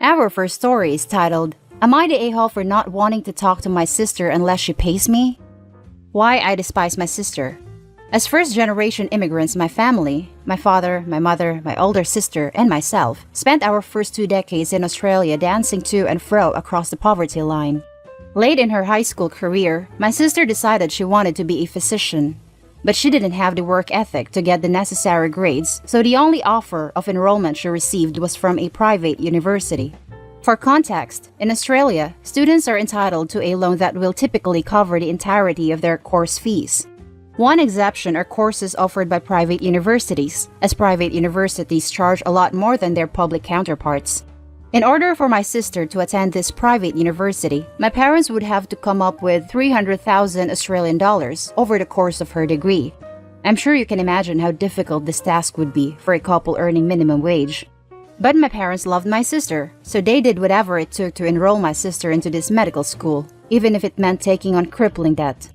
Our first story is titled, Am I the a-hole for not wanting to talk to my sister unless she pays me? Why I despise my sister. As first-generation immigrants, my family, my father, my mother, my older sister, and myself, spent our first 2 decades in Australia dancing to and fro across the poverty line. Late in her high school career, my sister decided she wanted to be a physician. But she didn't have the work ethic to get the necessary grades, so the only offer of enrollment she received was from a private university. For context, in Australia, students are entitled to a loan that will typically cover the entirety of their course fees. One exception are courses offered by private universities, as private universities charge a lot more than their public counterparts. In order for my sister to attend this private university, my parents would have to come up with 300,000 Australian dollars over the course of her degree. I'm sure you can imagine how difficult this task would be for a couple earning minimum wage. But my parents loved my sister, so they did whatever it took to enroll my sister into this medical school, even if it meant taking on crippling debt.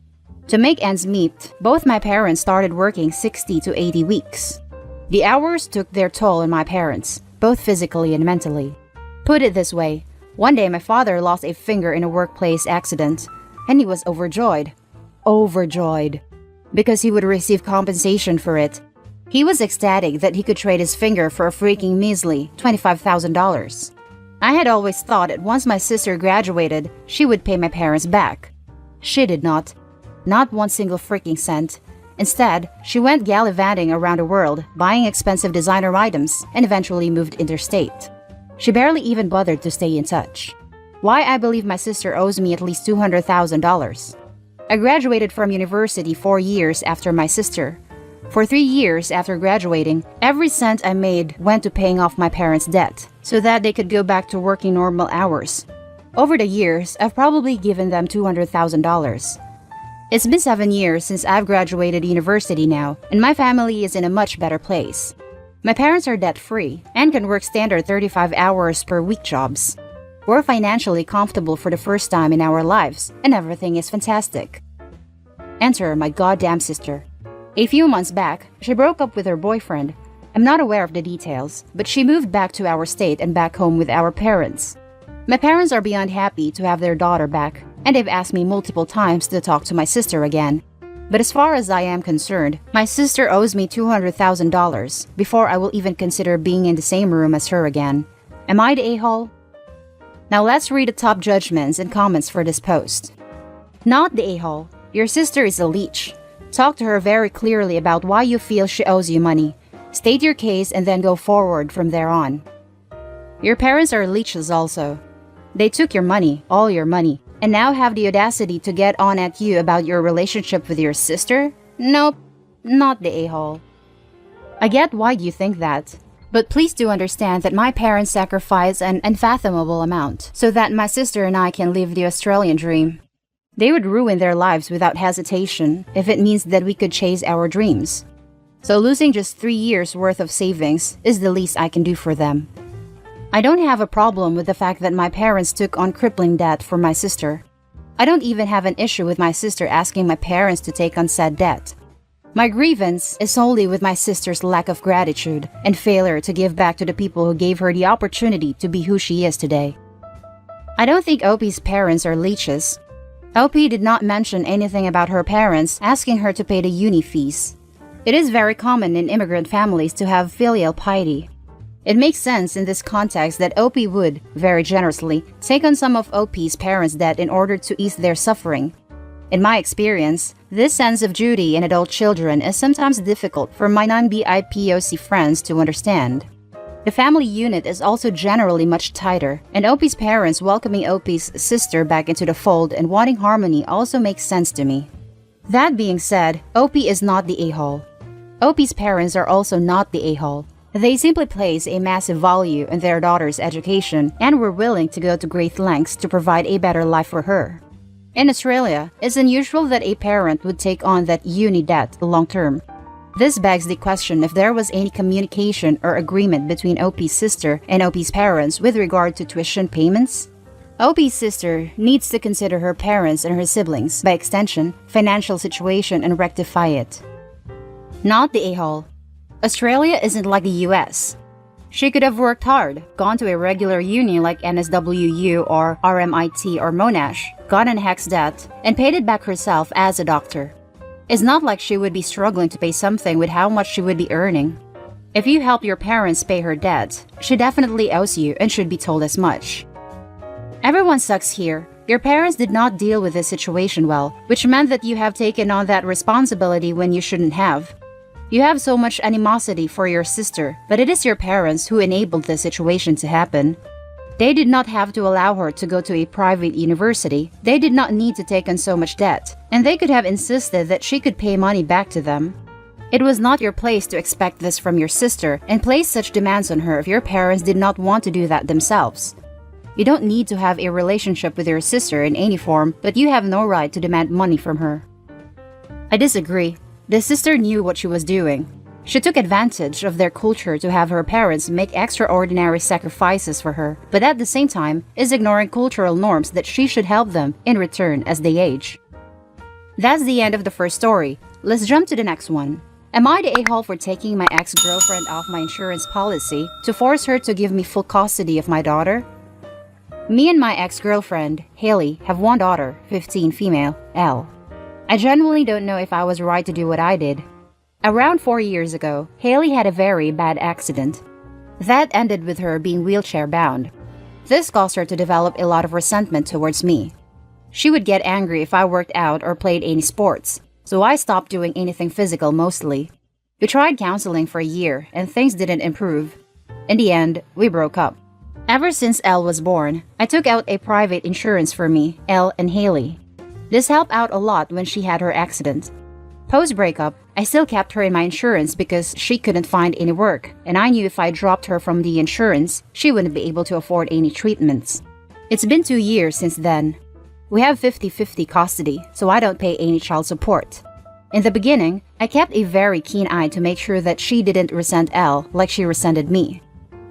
To make ends meet, both my parents started working 60 to 80 weeks. The hours took their toll on my parents, both physically and mentally. Put it this way, one day my father lost a finger in a workplace accident, and he was overjoyed, because he would receive compensation for it. He was ecstatic that he could trade his finger for a freaking measly $25,000. I had always thought that once my sister graduated, she would pay my parents back. She did not. Not one single freaking cent. Instead, she went gallivanting around the world, buying expensive designer items, and eventually moved interstate. She barely even bothered to stay in touch. Why I believe my sister owes me at least $200,000. I graduated from university 4 years after my sister. For 3 years after graduating, every cent I made went to paying off my parents' debt, so that they could go back to working normal hours. Over the years, I've probably given them $200,000. It's been 7 years since I've graduated university now, and my family is in a much better place. My parents are debt-free and can work standard 35 hours per week jobs. We're financially comfortable for the first time in our lives, and everything is fantastic. Enter my goddamn sister. A few months back, she broke up with her boyfriend. I'm not aware of the details, but she moved back to our state and back home with our parents. My parents are beyond happy to have their daughter back, and they've asked me multiple times to talk to my sister again. But as far as I am concerned, my sister owes me $200,000 before I will even consider being in the same room as her again. Am I the a-hole? Now let's read the top judgments and comments for this post. Not the a-hole. Your sister is a leech. Talk to her very clearly about why you feel she owes you money. State your case and then go forward from there on. Your parents are leeches also. They took your money, all your money, and now have the audacity to get on at you about your relationship with your sister? Nope, not the a-hole. I get why you think that. But please do understand that my parents sacrificed an unfathomable amount so that my sister and I can live the Australian dream. They would ruin their lives without hesitation if it means that we could chase our dreams. So losing just 3 years' worth of savings is the least I can do for them. I don't have a problem with the fact that my parents took on crippling debt for my sister. I don't even have an issue with my sister asking my parents to take on said debt. My grievance is solely with my sister's lack of gratitude and failure to give back to the people who gave her the opportunity to be who she is today. I don't think Opie's parents are leeches. Opie did not mention anything about her parents asking her to pay the uni fees. It is very common in immigrant families to have filial piety. It makes sense in this context that Opie would, very generously, take on some of Opie's parents' debt in order to ease their suffering. In my experience, this sense of duty in adult children is sometimes difficult for my non-BIPOC friends to understand. The family unit is also generally much tighter, and Opie's parents welcoming Opie's sister back into the fold and wanting harmony also makes sense to me. That being said, Opie is not the a-hole. Opie's parents are also not the a-hole. They simply place a massive value in their daughter's education and were willing to go to great lengths to provide a better life for her. In Australia, it's unusual that a parent would take on that uni debt long term. This begs the question if there was any communication or agreement between Opie's sister and Opie's parents with regard to tuition payments. Opie's sister needs to consider her parents and her siblings, by extension, financial situation and rectify it. Not the a-hole. Australia isn't like the US. She could have worked hard, gone to a regular uni like NSWU or RMIT or Monash, gotten HECS debt, and paid it back herself as a doctor. It's not like she would be struggling to pay something with how much she would be earning. If you help your parents pay her debt, she definitely owes you and should be told as much. Everyone sucks here. Your parents did not deal with this situation well, which meant that you have taken on that responsibility when you shouldn't have. You have so much animosity for your sister, but it is your parents who enabled this situation to happen. They did not have to allow her to go to a private university. They did not need to take on so much debt, and they could have insisted that she could pay money back to them. It was not your place to expect this from your sister and place such demands on her if your parents did not want to do that themselves. You don't need to have a relationship with your sister in any form, but you have no right to demand money from her. I disagree. The sister knew what she was doing. She took advantage of their culture to have her parents make extraordinary sacrifices for her, but at the same time is ignoring cultural norms that she should help them in return as they age. That's the end of the first story. Let's jump to the next one. Am I the a-hole for taking my ex-girlfriend off my insurance policy to force her to give me full custody of my daughter? Me and my ex-girlfriend, Haley, have one daughter, 15 female, Elle. I genuinely don't know if I was right to do what I did. Around 4 years ago, Haley had a very bad accident. That ended with her being wheelchair-bound. This caused her to develop a lot of resentment towards me. She would get angry if I worked out or played any sports, so I stopped doing anything physical mostly. We tried counseling for a year, and things didn't improve. In the end, we broke up. Ever since Elle was born, I took out a private insurance for me, Elle and Haley. This helped out a lot when she had her accident. Post-breakup, I still kept her in my insurance because she couldn't find any work, and I knew if I dropped her from the insurance, she wouldn't be able to afford any treatments. It's been 2 years since then. We have 50-50 custody, so I don't pay any child support. In the beginning, I kept a very keen eye to make sure that she didn't resent Elle like she resented me.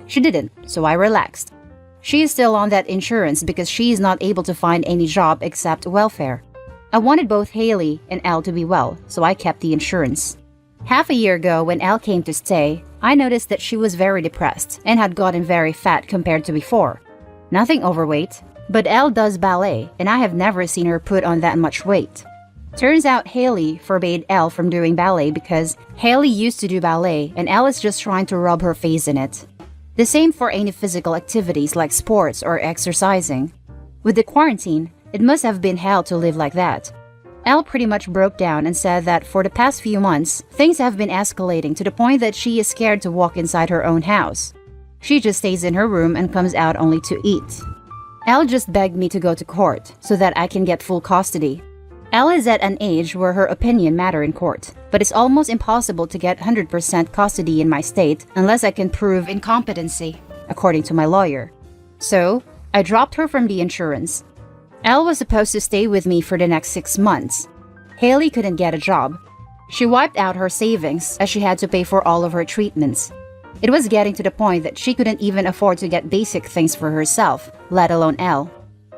She didn't, so I relaxed. She is still on that insurance because she is not able to find any job except welfare. I wanted both Haley and Elle to be well, so I kept the insurance. Half a year ago, when Elle came to stay, I noticed that she was very depressed and had gotten very fat compared to before. Nothing overweight, but Elle does ballet, and I have never seen her put on that much weight. Turns out Haley forbade Elle from doing ballet because Haley used to do ballet and Elle is just trying to rub her face in it. The same for any physical activities like sports or exercising. With the quarantine, it must have been hell to live like that. Elle pretty much broke down and said that for the past few months, things have been escalating to the point that she is scared to walk inside her own house. She just stays in her room and comes out only to eat. Elle just begged me to go to court so that I can get full custody. Elle is at an age where her opinion matters in court, but it's almost impossible to get 100% custody in my state unless I can prove incompetency, according to my lawyer. So, I dropped her from the insurance. Elle was supposed to stay with me for the next 6 months. Haley couldn't get a job. She wiped out her savings as she had to pay for all of her treatments. It was getting to the point that she couldn't even afford to get basic things for herself, let alone Elle.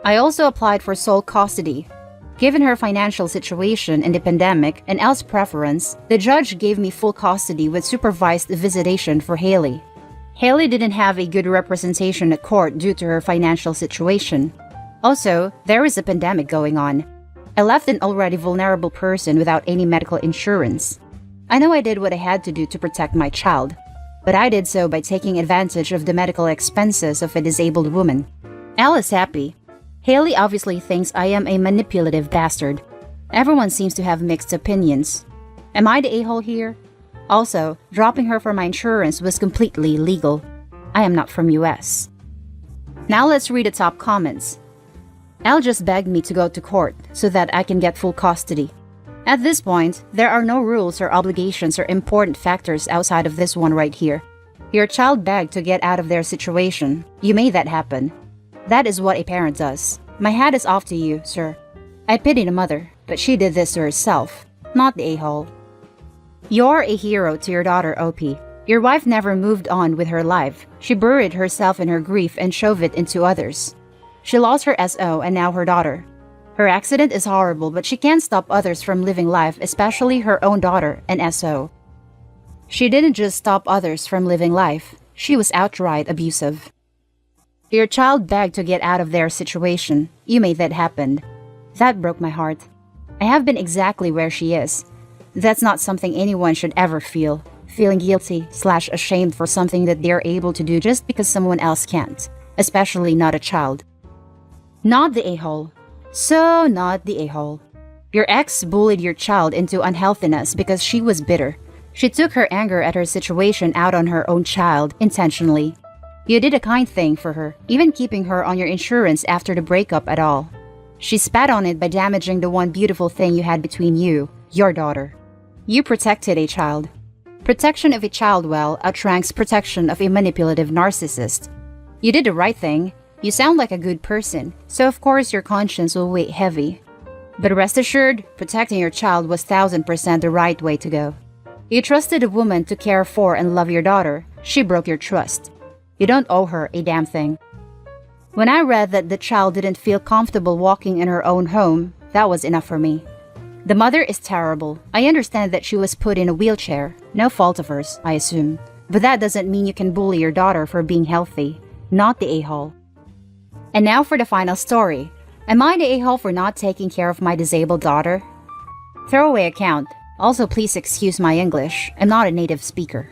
I also applied for sole custody. Given her financial situation in the pandemic and Elle's preference, the judge gave me full custody with supervised visitation for Haley. Haley didn't have a good representation at court due to her financial situation. Also, there is a pandemic going on. I left an already vulnerable person without any medical insurance. I know I did what I had to do to protect my child, but I did so by taking advantage of the medical expenses of a disabled woman. Elle is happy. Haley obviously thinks I am a manipulative bastard. Everyone seems to have mixed opinions. Am I the a-hole here? Also, dropping her from my insurance was completely legal. I am not from US. Now let's read the top comments. Elle just begged me to go to court so that I can get full custody. At this point, there are no rules or obligations or important factors outside of this one right here. Your child begged to get out of their situation. You made that happen. That is what a parent does. My hat is off to you, sir. I pity the mother, but she did this to herself, not the a-hole. You're a hero to your daughter, OP. Your wife never moved on with her life. She buried herself in her grief and shoved it into others. She lost her SO and now her daughter. Her accident is horrible, but she can't stop others from living life, especially her own daughter and SO. She didn't just stop others from living life. She was outright abusive. Your child begged to get out of their situation. You made that happen. That broke my heart. I have been exactly where she is. That's not something anyone should ever feel. Feeling guilty/ashamed for something that they're able to do just because someone else can't. Especially not a child. Not the a-hole. So not the a-hole. Your ex bullied your child into unhealthiness because she was bitter. She took her anger at her situation out on her own child intentionally. You did a kind thing for her, even keeping her on your insurance after the breakup at all. She spat on it by damaging the one beautiful thing you had between you, your daughter. You protected a child. Protection of a child outranks protection of a manipulative narcissist. You did the right thing. You sound like a good person, so of course your conscience will weigh heavy. But rest assured, protecting your child was 1000% the right way to go. You trusted a woman to care for and love your daughter. She broke your trust. You don't owe her a damn thing. When I read that the child didn't feel comfortable walking in her own home, that was enough for me. The mother is terrible. I understand that she was put in a wheelchair. No fault of hers, I assume. But that doesn't mean you can bully your daughter for being healthy. Not the a-hole. And now for the final story. Am I the a-hole for not taking care of my disabled daughter? Throwaway account. Also, please excuse my English. I'm not a native speaker.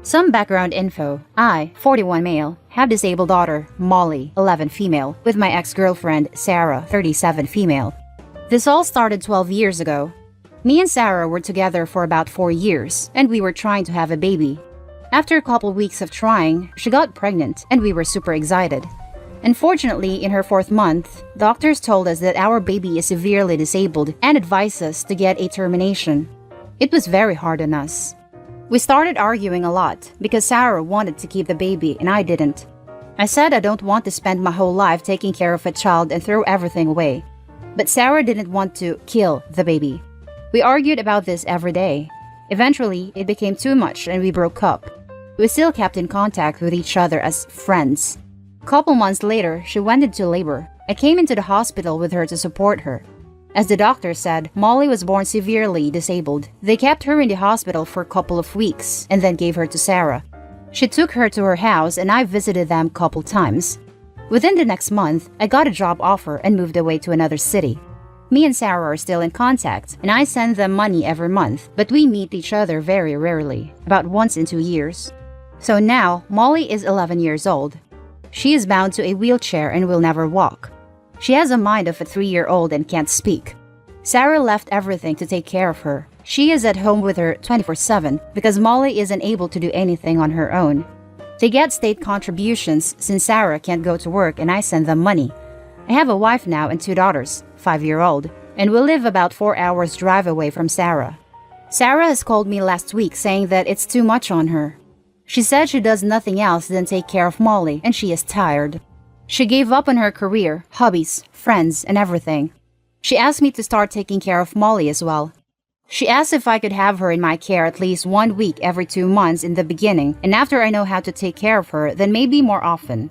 Some background info. I, 41 male, have disabled daughter, Molly, 11 female, with my ex-girlfriend, Sarah, 37 female. This all started 12 years ago. Me and Sarah were together for about 4 years, and we were trying to have a baby. After a couple weeks of trying, she got pregnant, and we were super excited. Unfortunately, in her 4th month, doctors told us that our baby is severely disabled and advised us to get a termination. It was very hard on us. We started arguing a lot because Sarah wanted to keep the baby and I didn't. I said I don't want to spend my whole life taking care of a child and throw everything away. But Sarah didn't want to kill the baby. We argued about this every day. Eventually, it became too much and we broke up. We still kept in contact with each other as friends. A couple months later, she went into labor. I came into the hospital with her to support her. As the doctor said, Molly was born severely disabled. They kept her in the hospital for a couple of weeks and then gave her to Sarah. She took her to her house and I visited them a couple times. Within the next month, I got a job offer and moved away to another city. Me and Sarah are still in contact and I send them money every month, but we meet each other very rarely, about once in 2 years. So now, Molly is 11 years old. She is bound to a wheelchair and will never walk. She has a mind of a 3-year-old and can't speak. Sarah left everything to take care of her. She is at home with her 24/7 because Molly isn't able to do anything on her own. They get state contributions since Sarah can't go to work and I send them money. I have a wife now and 2 daughters, 5-year-old, and we live about 4 hours drive away from Sarah. Sarah has called me last week saying that it's too much on her. She said she does nothing else than take care of Molly and she is tired. She gave up on her career, hobbies, friends, and everything. She asked me to start taking care of Molly as well. She asked if I could have her in my care at least 1 week every 2 months in the beginning, and after I know how to take care of her, then maybe more often.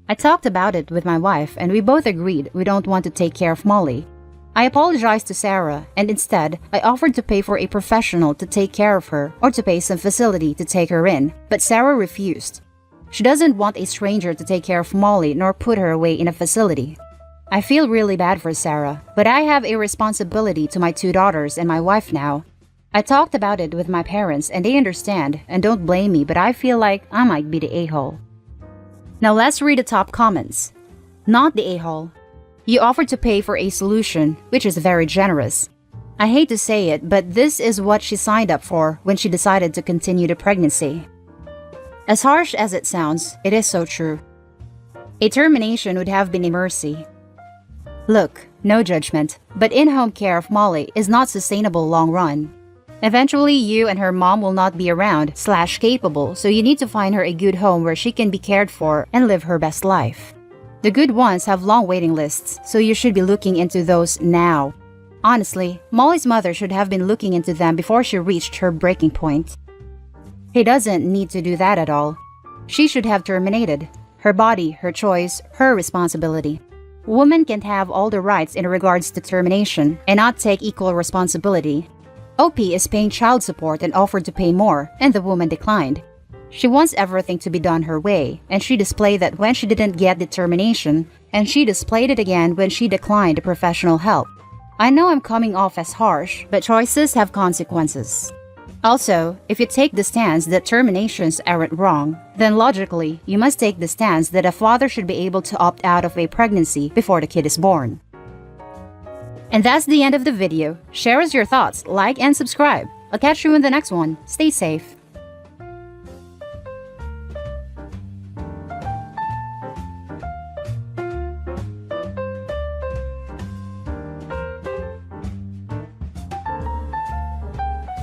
I talked about it with my wife, and we both agreed we don't want to take care of Molly. I apologized to Sarah, and instead, I offered to pay for a professional to take care of her or to pay some facility to take her in, but Sarah refused. She doesn't want a stranger to take care of Molly nor put her away in a facility. I feel really bad for Sarah, but I have a responsibility to my 2 daughters and my wife now. I talked about it with my parents and they understand and don't blame me, but I feel like I might be the a-hole. Now let's read the top comments. Not the a-hole. You offered to pay for a solution, which is very generous. I hate to say it, but this is what she signed up for when she decided to continue the pregnancy. As harsh as it sounds, it is so true. A termination would have been a mercy. Look, no judgment, but in-home care of Molly is not sustainable long run. Eventually, you and her mom will not be around/capable, so you need to find her a good home where she can be cared for and live her best life. The good ones have long waiting lists, so you should be looking into those now. Honestly, Molly's mother should have been looking into them before she reached her breaking point. He doesn't need to do that at all. She should have terminated. Her body, her choice, her responsibility. Women can't have all the rights in regards to termination and not take equal responsibility. OP is paying child support and offered to pay more, and the woman declined. She wants everything to be done her way, and she displayed that when she didn't get determination, and she displayed it again when she declined professional help. I know I'm coming off as harsh, but choices have consequences. Also, if you take the stance that terminations aren't wrong, then logically, you must take the stance that a father should be able to opt out of a pregnancy before the kid is born. And that's the end of the video. Share us your thoughts, like and subscribe. I'll catch you in the next one. Stay safe.